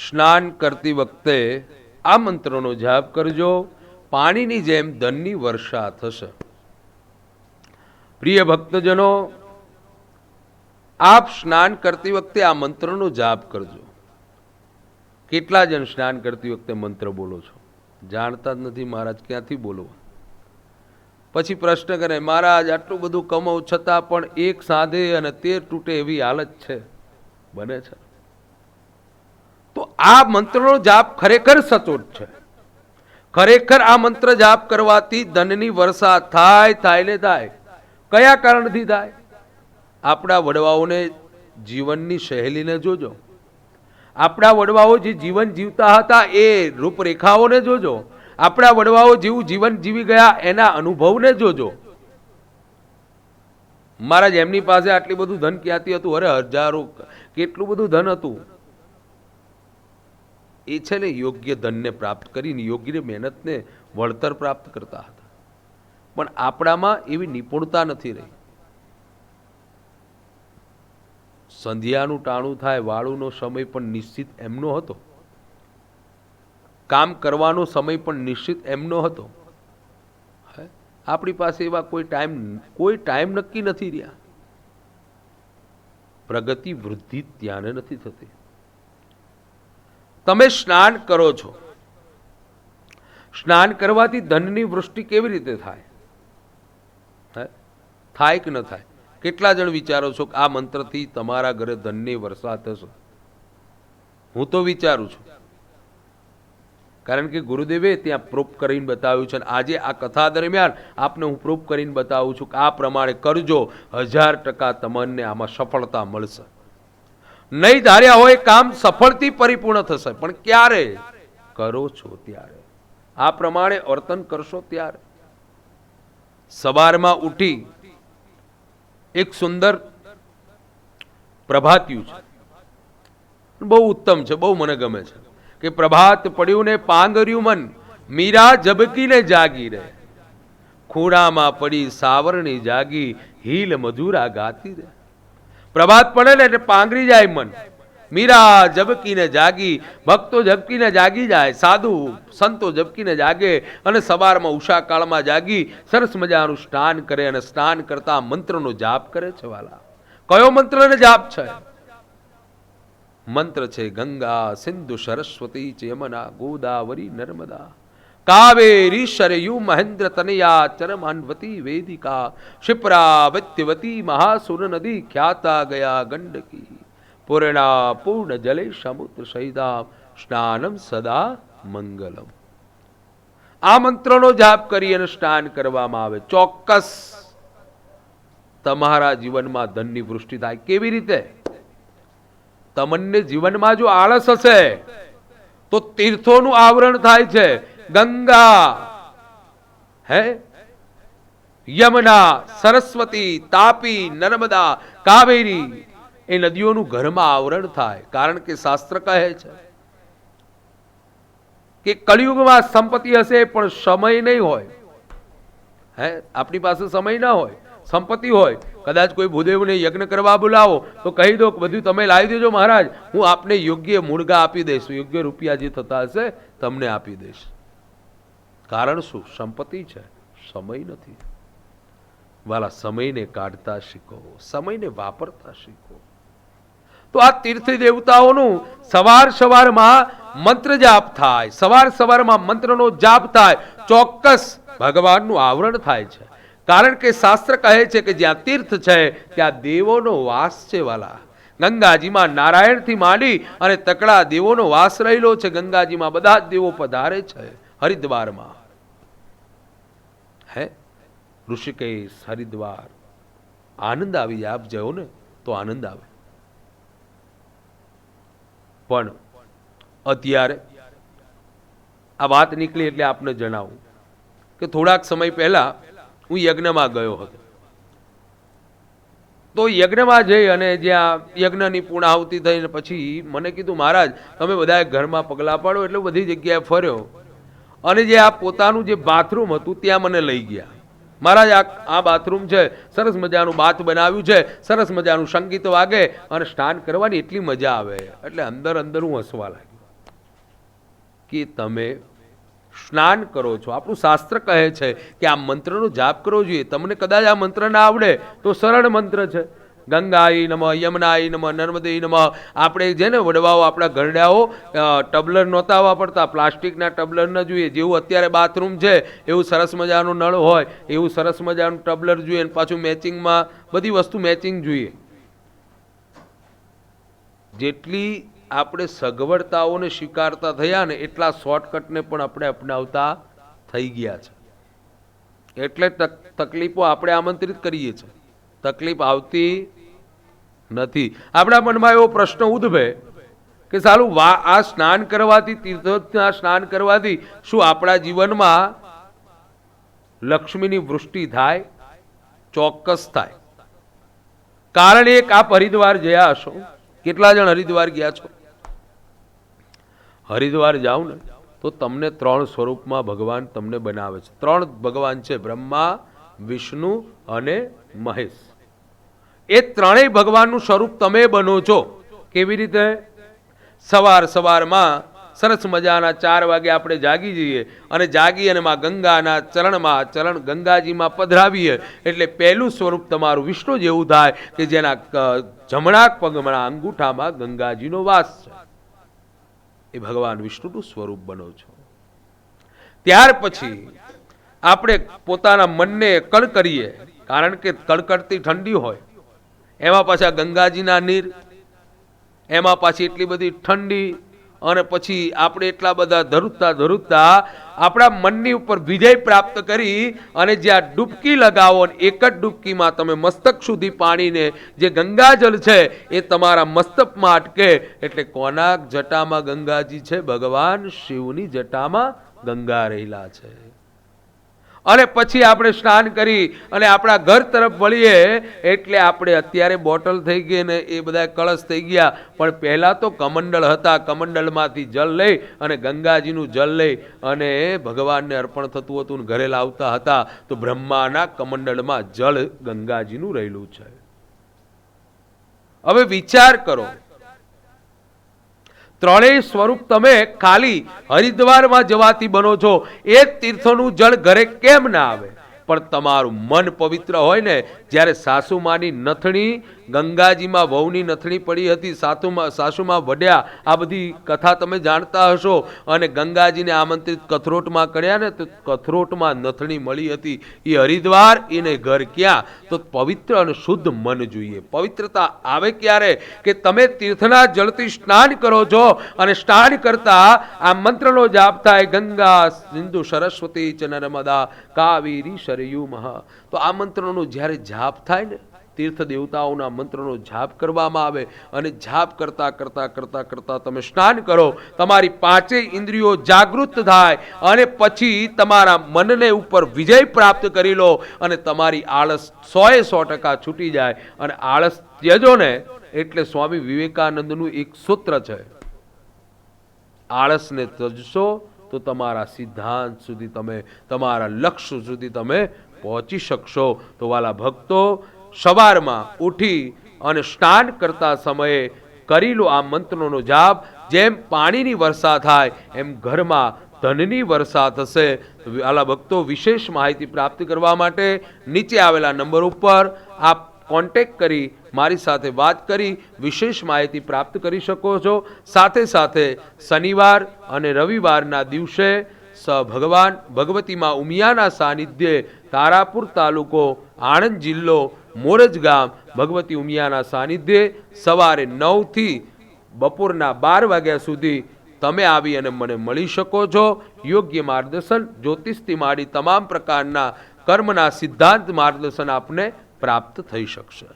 સ્નાન કરતી વખતે આ મંત્રનો જાપ કરજો, પાણીની જેમ ધનની વર્ષા થશે. પ્રિય ભક્તજનો, આપ સ્નાન કરતી વખતે આ મંત્રનો જાપ કરજો. કેટલા જણ સ્નાન કરતી વખતે મંત્ર બોલો છો? જાણતા જ નથી મહારાજ ક્યાંથી બોલવા. પછી પ્રશ્ન કરે, મહારાજ આટલું બધું કમાઉ છતાં પણ એક સાંધે અને 13 તૂટે એવી હાલત છે, બને છે? તો આ મંત્રનો જાપ ખરેખર સચોટ છે. ખરેખર આ મંત્ર જાપ કરવાથી ધનની વર્ષા થાય ને થાય. કયા કારણથી થાય? આપણા વડવાઓને જીવનની શૈલીને જોજો. આપણા વડવાઓ જે જીવન જીવતા હતા એ રૂપરેખાઓને જોજો. આપણા વડવાઓ જેવું જીવન જીવી ગયા એના અનુભવને જોજો. મહારાજ એમની પાસે આટલી બધું ધન ક્યાંથી હતું? અરે હજારો, કેટલું બધું ધન હતું. એ છે ને યોગ્ય ધનને પ્રાપ્ત કરીને યોગ્ય મહેનતને વળતર પ્રાપ્ત કરતા હતા. પણ આપણામાં એવી નિપુણતા નથી રહી. સંધ્યાનું ટાણું થાય, વાળુનો સમય પણ નિશ્ચિત એમનો હતો. કામ કરવાનો સમય પણ નિશ્ચિત એમનો હતો. આપણી પાસે એવા કોઈ ટાઈમ નક્કી નથી રહ્યા. પ્રગતિ વૃદ્ધિ ત્યાં નથી થતી. તમે સ્નાન કરો છો, સ્નાન કરવાથી ધનની વૃષ્ટિ કેવી રીતે થાય? થાય કે ન થાય? કેટલા જણ વિચારો છો કે આ મંત્રથી તમારા ઘરે ધનની વર્ષા થશે? હું તો વિચારું છું, કારણ કે ગુરુદેવે ત્યાં પ્રૂફ કરીને બતાવ્યું છે. આજે આ કથા દરમિયાન આપને હું પ્રૂફ કરીને બતાવું છું કે આ પ્રમાણે કરજો, 1000% તમને આમાં સફળતા મળશે. નહીં ધાર્યા હોય કામ સફળથી પરિપૂર્ણ થશે, પણ ક્યારે? કરો છો ત્યારે. આ પ્રમાણે વર્તન કરશો ત્યારે. સવારમાં ઉઠી એક સુંદર પ્રભાત્યું છે, બહુ ઉત્તમ છે, બહુ મને ગમે છે કે પ્રભાત પડ્યું ને પાંગર્યું મન, મીરા ઝબકીને જાગી રે, ખૂણામાં પડી સાવરણી જાગી, હીલ મધુરા ગાતી રે. પ્રભાત પડે ને એટલે પાંગરી જાય મન, મીરા ઝબકીને જાગી, ભક્તો ઝબકીને જાગી જાય, સાધુ સંતો ઝબકીને જાગે અને સવારમાં ઉષા કાળમાં જાગી સરસ મજાનું સ્નાન કરે અને સ્નાન કરતા મંત્રનો જાપ કરે છે. વાલા, કયો મંત્રનો જાપ છે? મંત્ર છે ગંગા સિંધુ સરસ્વતી ચ યમુના ગોદાવરી નર્મદા કાવેરી સરયુ મહેન્દ્ર તનયા ચરમાન્વતી વેદિકા ક્ષિપ્રા વત્યવતી મહાસુર નદી ખ્યાતા ગયા ગંડકી પૂર્ણા પૂર્ણ જલે સમુદ્ર સહિતા સ્નાનમ સદા મંગલમ. આ મંત્રનો જાપ કરી અને સ્નાન કરવામાં આવે, ચોક્કસ તમારા જીવનમાં ધનની વૃષ્ટિ થાય. કેવી રીતે? તમને જીવનમાં જો આળસ હશે તો તીર્થોનું આવરણ થાય છે. ગંગા, યમુના, સરસ્વતી, તાપી, નર્મદા, કાવેરી, એ નદીઓનું ઘરમાં આવરણ થાય. કારણ કે શાસ્ત્ર કહે છે કે કળિયુગમાં સંપત્તિ હશે પણ સમય નહીં હોય. આપણી પાસે સમય ના હોય, સંપત્તિ હોય. કદાચ કોઈ ભૂદેવને યજ્ઞ કરવા બોલાવો તો કહી દો કે બધું તમે લાવી દેજો મહારાજ, હું આપને યોગ્ય મૂળગા આપી દઈશ, યોગ્ય રૂપિયા જે થતા હશે તમને આપી દઈશ. કારણ શું? સંપત્તિ છે, સમય નથી. વાલા, સમયને કાઢતા શીખો, સમયને વાપરતા શીખો. તો આ તીર્થ દેવતાઓનું સવારમાં મંત્ર જાપ થાય, સવારમાં મંત્રનો જાપ થાય, ચોક્કસ ભગવાનનું આવરણ થાય છે. કારણ કે શાસ્ત્ર કહે છે કે જ્યાં તીર્થ છે ત્યાં દેવોનો વાસ છે. વાલા, ગંગાજીમાં નારાયણથી માંડી અને તકડા દેવોનો વાસ રહેલો છે. ગંગાજીમાં બધા જ દેવો પધારે છે. હરિદ્વારમાં ઋષિકેશ, હરિદ્વાર, આનંદ આવી જાય. આપ જાઓ ને તો આનંદ આવે. પણ અત્યારે આ વાત નીકળી એટલે આપને જણાવું કે થોડાક સમય પહેલા હું યજ્ઞમાં ગયો હતો. તો યજ્ઞમાં જઈ અને જ્યાં યજ્ઞની પૂર્ણાહુતિ થઈને પછી મને કીધું, મહારાજ તમે બધા ઘરમાં પગલાં પાડો. એટલે બધી જગ્યાએ ફર્યો અને જે આ પોતાનું જે બાથરૂમ હતું ત્યાં મને લઈ ગયા. મહારાજ આ બાથરૂમ છે, સરસ મજાનું બાથ બનાવ્યું છે, સરસ મજાનું સંગીત વાગે અને સ્નાન કરવાની એટલી મજા આવે. એટલે અંદર હું હસવા લાગ્યો. કે તમે સ્નાન કરો છો. આપણું શાસ્ત્ર કહે છે કે આ મંત્રનો જાપ કરવો જોઈએ. તમને કદાચ આ મંત્ર ના આવડે તો સરળ મંત્ર છે. ગંગાઈ નમઃ, યમુનાઈ નમઃ, નર્મદેય નમઃ. આપણે જેને વડવાઓ આપણા ઘરડાઓ ટબલર નહોતા વાપરતા, પ્લાસ્ટિકના ટબલર ન જોઈએ. જેવું અત્યારે બાથરૂમ છે એવું સરસ મજાનું નળ હોય એવું સરસ મજાનું ટબલર જોઈએ. અને પાછું મેચિંગમાં બધી વસ્તુ મેચિંગ જોઈએ. જેટલી આપણે સગવડતાઓને સ્વીકારતા થયા ને એટલા શોર્ટકટને પણ આપણે અપનાવતા થઈ ગયા છે. એટલે તકલીફો આપણે આમંત્રિત કરીએ છીએ, તકલીફ આવતી નથી. આપણા મનમાં એવો પ્રશ્ન ઉદ્ભવે કે સાલું આ સ્નાન કરવાથી, તીર્થોના સ્નાન કરવાથી શું આપણા જીવનમાં લક્ષ્મીની વૃષ્ટિ થાય? ચોક્કસ થાય. કારણ એક, આપ હરિદ્વાર ગયા હશો. કેટલા જણ હરિદ્વાર ગયા છો? હરિદ્વાર જાઓ ને તો તમને 3 સ્વરૂપમાં ભગવાન તમને બનાવે છે. 3 ભગવાન છે, બ્રહ્મા, વિષ્ણુ અને મહેશ. એ ત્રણેય ભગવાનનું સ્વરૂપ તમે બનો છો. કેવી રીતે? સવારમાં સરસ મજાના 4 વાગે આપણે જાગી જઈએ અને જાગી અને માં ગંગાના ચરણ ગંગાજીમાં પધરાવીએ એટલે પહેલું સ્વરૂપ તમારું વિષ્ણુ જેવું થાય કે જેના જમણા પગના અંગૂઠામાં ગંગાજીનો વાસ છે. એ ભગવાન વિષ્ણુનું સ્વરૂપ બનો છો. ત્યાર પછી આપણે પોતાના મનને કળ કરીએ, કારણ કે કડકડતી ઠંડી હોય, એમાં પાછા ગંગાજીના નીર, એમાં પાછી એટલી બધી ઠંડી, અને પછી આપણે એટલા બધા ધરુજતા આપણા મનની ઉપર વિજય પ્રાપ્ત કરી અને જ્યાં ડૂબકી લગાવો, એક જ ડૂબકીમાં તમે મસ્તક સુધી પાણીને, જે ગંગાજળ છે એ તમારા મસ્તકમાં અટકે. એટલે કોના જટામાં ગંગાજી છે? ભગવાન શિવની જટામાં ગંગા રહેલા છે. અને પછી આપણે સ્નાન કરી અને આપણા ઘર તરફ વળીએ એટલે આપણે અત્યારે બોટલ થઈ ગઈ ને એ બધા કળશ થઈ ગયા, પણ પહેલા તો કમંડળ હતા. કમંડળમાંથી જલ લઈ અને ગંગાજીનું જલ લઈ અને ભગવાનને અર્પણ થતું હતું ને ઘરે લાવતા હતા. તો બ્રહ્માના કમંડળમાં જળ ગંગાજીનું રહેલું છે. હવે વિચાર કરો, ત્રણેય સ્વરૂપ તમે ખાલી હરિદ્વારમાં જવાથી બનો છો. એ તીર્થોનું જળ ઘરે કેમ ના આવે? પણ તમારું મન પવિત્ર હોય ને. જ્યારે સાસુમાની નથણી ગંગાજીમાં વહુની નથણી પડી હતી, સાસુમાં વઢ્યા, આ બધી કથા તમે જાણતા હશો. અને ગંગાજીને આમંત્રિત કથરોટમાં કર્યા ને તો કથરોટમાં નથણી મળી હતી. એ હરિદ્વાર, એને ઘર ક્યાં? તો પવિત્ર અને શુદ્ધ મન જોઈએ. પવિત્રતા આવે ક્યારે? કે તમે તીર્થના જળથી સ્નાન કરો છો અને સ્નાન કરતા આ મંત્રનો જાપ થાય, ગંગા સિંધુ સરસ્વતી ચ નર્મદા કાવેરી સરયુ મહા. તો આ મંત્રનો જ્યારે જાપ થાય ને, તીર્થ દેવતાઓના મંત્રનો જાપ કરવામાં આવે અને જાપ કરતા કરતા કરતા કરતા તમે સ્નાન કરો, તમારી 5 ઇન્દ્રિયો જાગૃત થાય અને પછી તમારા મનને ઉપર વિજય પ્રાપ્ત કરી લો અને તમારી આળસ 100% છૂટી જાય. અને આળસ ત્યજો ને એટલે સ્વામી વિવેકાનંદનું એક સૂત્ર છે, આળસને ત્યજશો તો તમારા સિદ્ધાંત સુધી તમે, તમારા લક્ષ્ય સુધી તમે પહોંચી શકશો. તો વાલા ભક્તો, સવારમાં ઉઠી અને સ્નાન કરતા સમયે કરી લો આ મંત્રનો જાપ. જેમ પાણીની વર્ષા થાય એમ ઘરમાં ધનની વર્ષા થશે. વાલા ભક્તો, વિશેષ માહિતી પ્રાપ્ત કરવા માટે નીચે આવેલા નંબર ઉપર આપ કોન્ટેક્ટ કરી મારી સાથે વાત કરી વિશેષ માહિતી પ્રાપ્ત કરી શકો છો. સાથે સાથે શનિવાર અને રવિવારના દિવસે ભગવાન ભગવતીમાં ઉમિયાના સાનિધ્યે તારાપુર તાલુકો, આણંદ જિલ્લો, મોરજ ગામ, ભગવતી ઉમિયાના સાનિધ્યે સવારે 9 થી બપોરના 12 વાગ્યા સુધી તમે આવી અને મને મળી શકો છો. યોગ્ય માર્ગદર્શન, જ્યોતિષથી માંડી તમામ પ્રકારના કર્મના સિદ્ધાંત માર્ગદર્શન આપને પ્રાપ્ત થઈ શકશે.